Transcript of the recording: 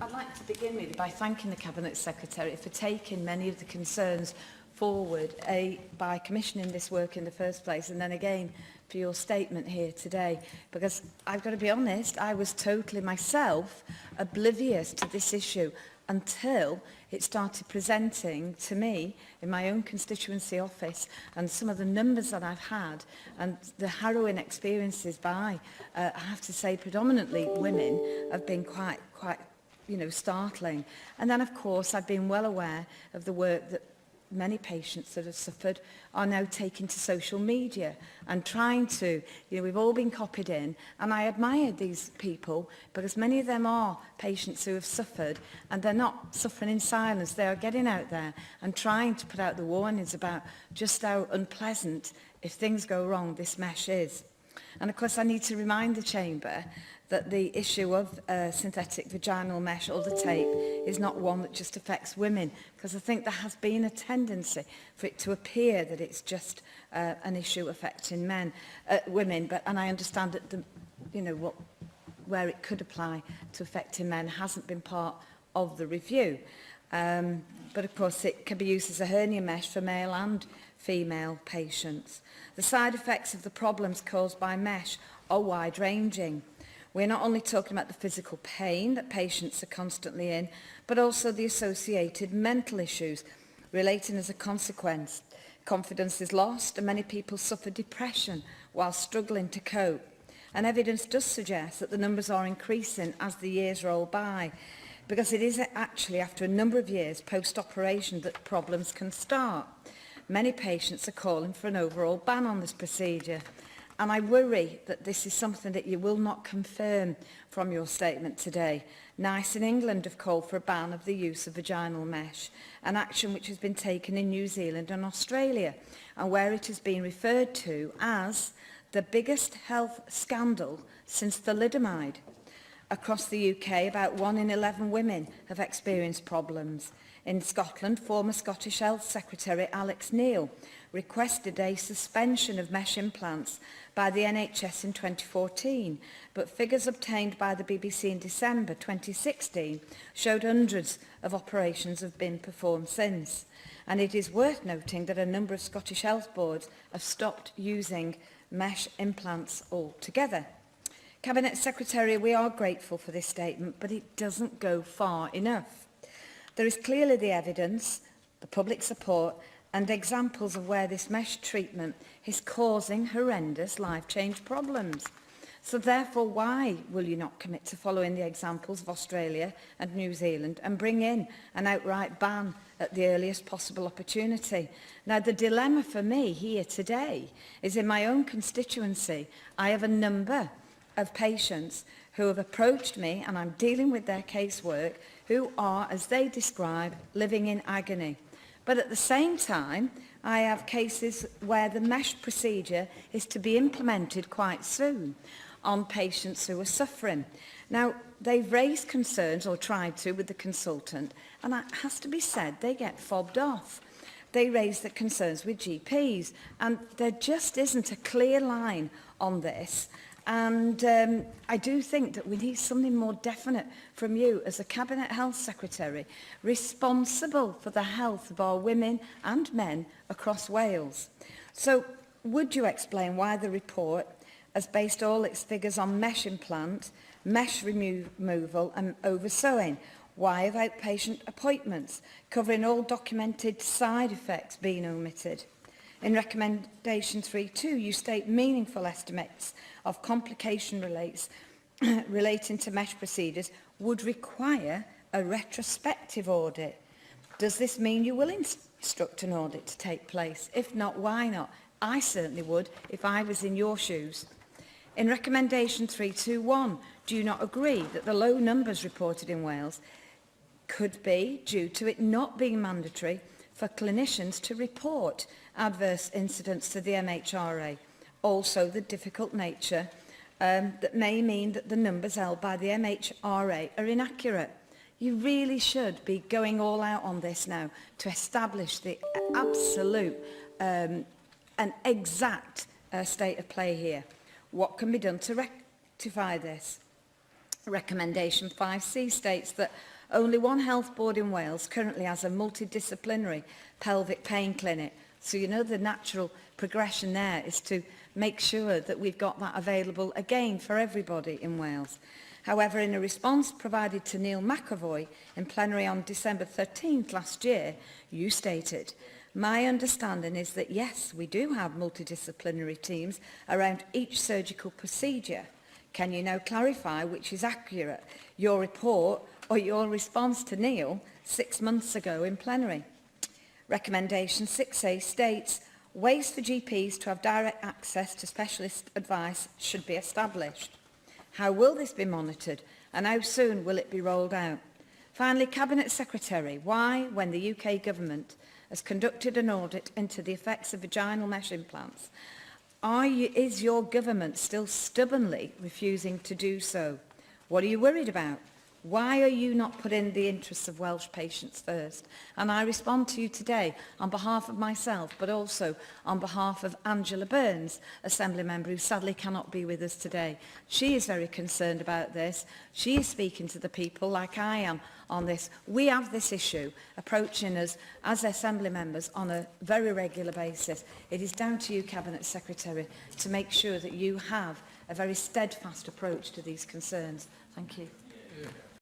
I'd like to begin really by thanking the Cabinet Secretary for taking many of the concerns forward, by commissioning this work in the first place, and then again for your statement here today, because I've got to be honest, I was totally myself oblivious to this issue until it started presenting to me in my own constituency office, and some of the numbers that I've had and the harrowing experiences by, I have to say, predominantly women, have been quite startling. And then, of course, I've been well aware of the work that many patients that have suffered are now taking to social media and trying to, we've all been copied in, and I admire these people because many of them are patients who have suffered, and they're not suffering in silence. They are getting out there and trying to put out the warnings about just how unpleasant, if things go wrong, this mesh is. And of course I need to remind the Chamber that the issue of synthetic vaginal mesh or the tape is not one that just affects women, because I think there has been a tendency for it to appear that it's just an issue affecting women. And I understand that where it could apply to affecting men hasn't been part of the review. But of course it can be used as a hernia mesh for male and female patients. The side effects of the problems caused by mesh are wide-ranging. We're not only talking about the physical pain that patients are constantly in, but also the associated mental issues relating as a consequence. Confidence is lost, and many people suffer depression while struggling to cope. And evidence does suggest that the numbers are increasing as the years roll by, because it is actually after a number of years post-operation that problems can start. Many patients are calling for an overall ban on this procedure. And I worry that this is something that you will not confirm from your statement today. NICE in England have called for a ban of the use of vaginal mesh, an action which has been taken in New Zealand and Australia, and where it has been referred to as the biggest health scandal since thalidomide. Across the UK, about 1 in 11 women have experienced problems. In Scotland, former Scottish Health Secretary Alex Neil requested a suspension of mesh implants by the NHS in 2014, but figures obtained by the BBC in December 2016 showed hundreds of operations have been performed since. And it is worth noting that a number of Scottish health boards have stopped using mesh implants altogether. Cabinet Secretary, we are grateful for this statement, but it doesn't go far enough. There is clearly the evidence, the public support, and examples of where this mesh treatment is causing horrendous life-change problems. So therefore, why will you not commit to following the examples of Australia and New Zealand and bring in an outright ban at the earliest possible opportunity? Now, the dilemma for me here today is in my own constituency, I have a number of patients who have approached me, and I'm dealing with their casework, who are, as they describe, living in agony. But at the same time, I have cases where the mesh procedure is to be implemented quite soon on patients who are suffering. Now, they've raised concerns, or tried to, with the consultant, and it has to be said, they get fobbed off. They raise the concerns with GPs, and there just isn't a clear line on this. And I do think that we need something more definite from you as a Cabinet Health Secretary, responsible for the health of our women and men across Wales. So would you explain why the report has based all its figures on mesh implant, mesh removal and over-sewing? Why have outpatient appointments covering all documented side effects being omitted? In recommendation 3.2, you state meaningful estimates of complication relating to mesh procedures would require a retrospective audit. Does this mean you will instruct an audit to take place? If not, why not? I certainly would if I was in your shoes. In recommendation 3.2.1, do you not agree that the low numbers reported in Wales could be due to it not being mandatory for clinicians to report adverse incidents to the MHRA? Also, the difficult nature that may mean that the numbers held by the MHRA are inaccurate. You really should be going all out on this now to establish the absolute and exact state of play here. What can be done to rectify this? Recommendation 5C states that only one health board in Wales currently has a multidisciplinary pelvic pain clinic. So you know the natural progression there is to make sure that we've got that available again for everybody in Wales. However, in a response provided to Neil McAvoy in plenary on December 13th last year, you stated, "My understanding is that yes, we do have multidisciplinary teams around each surgical procedure. Can you now clarify which is accurate, your report or your response to Neil 6 months ago in plenary?" Recommendation 6A states, ways for GPs to have direct access to specialist advice should be established. How will this be monitored and how soon will it be rolled out? Finally, Cabinet Secretary, why, when the UK Government has conducted an audit into the effects of vaginal mesh implants, is your government still stubbornly refusing to do so? What are you worried about? Why are you not putting the interests of Welsh patients first? And I respond to you today on behalf of myself, but also on behalf of Angela Burns, Assembly Member, who sadly cannot be with us today. She is very concerned about this. She is speaking to the people like I am on this. We have this issue approaching us as Assembly Members on a very regular basis. It is down to you, Cabinet Secretary, to make sure that you have a very steadfast approach to these concerns. Thank you.